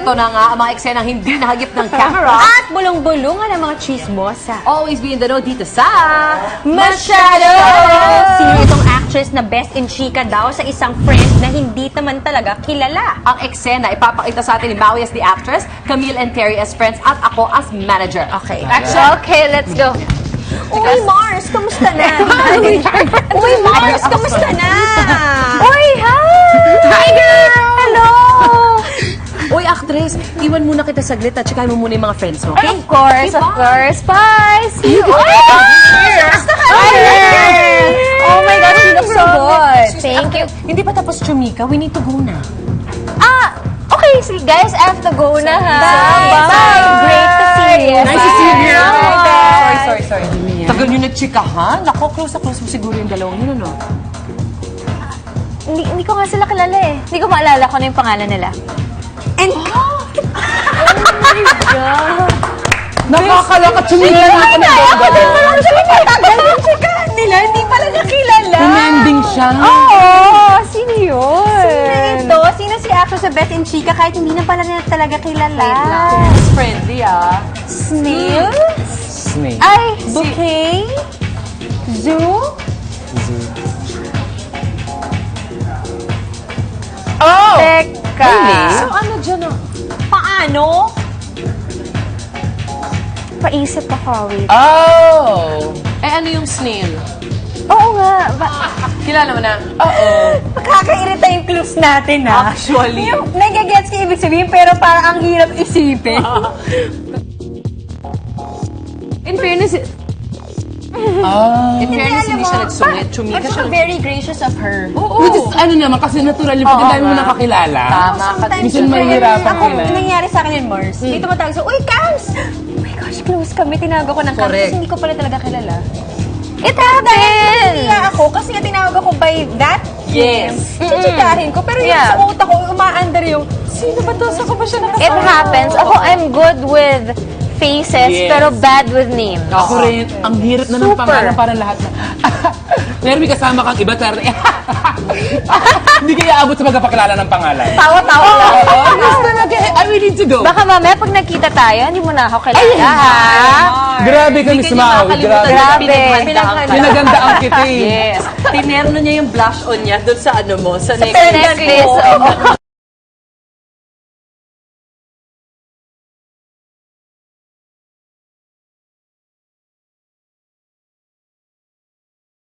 Ito na nga ang mga eksenang hindi nahagip ng camera. At bulong-bulungan ang mga chismosa. Always be in the know dito sa Masyado! Sino itong actress na best in chika daw sa isang friend na hindi naman talaga kilala? Ang eksena ipapakita sa atin ni Maui as the actress, Camille and Terry as friends, at ako as manager. Okay. Action! Okay, let's go. Uy, Mars! Kamusta na? Uy, Mars! Kamusta na? Uy, hi! Hi, girl! Hello! Uy, actress, iwan muna kita saglit at tsakahin mo muna yung mga friends mo, okay? Of course, of course. Bye! See you! Kamusta ka? Oh my God, you look so good. Thank you. Hindi pa tapos chumika, we need to go na. Okay, sige guys, I have to go na ha. Bye! Great to see you. Nice to see you. Bye. Sorry. Tagal nyo nagchikahan? Nako, close mo siguro yung dalawang yun, ano? Hindi ko nga sila kilala eh. Hindi ko maalala kung ano yung pangalan nila. And... Oh my God! Nakakaloka, chumika na ako ng bongga. Matagal yung chikahan nila, hindi pala nakilala. Demanding siya. Oo! Sino yun? Sino ito? Sino si actress sa Best in Chika kahit hindi na pala nila talaga kilala? Friendly, ah. Snail? Snake. Ay, bouquet? Zoo? Oh! Teka. So, ano dyan, ah? Paano? Paisip ako, wait. Oh! Eh, ano yung snail? Oo nga. Kilala mo na? Oo. Nakakairita yung clues natin, ha? Actually. Yung nagagets ko ibig sabihin, pero parang ang hirap isipin. In fairness, Oh. hindi siya nagsungit. Chumika But siya. very gracious of her. Oo. Which is, ano naman, kasi natural yung pagkadami mo nakakilala. Tama ka. Minsan mahihirapan Ako, sila. nangyari sa akin yun, Mars. Dito matawag sa, uy, Cams! Oh my gosh, close kami. Tinago ko ng Cams Correct. kasi hindi ko pala talaga kilala. It happened! Kaya ako, kasi nga tinawag ako by that name. Yes. Chichikahin ko. Pero yung Yeah. sa utak ko, umaandar yung, sino ba to? Saan ko ba siya nakasama? It happens. Ako, I'm good with faces, Yes. pero bad with names. Ako rin, ang hirap na ng Super. pangalan parang lahat na. Pero may kasama kang iba, pero hindi kaya abot sa magpapakilala ng pangalan. Tawa-tawa lang. Oo, gusto na kaya, I will need to go. Baka mamaya pag nagkita tayo, hindi mo na ako kilala, ha? Grabe ka, Miss Mau. Grabe. Pinaganda ang kita eh. Yes. Tinerno niya yung blush on niya doon sa ano mo, sa Necklace. necklace.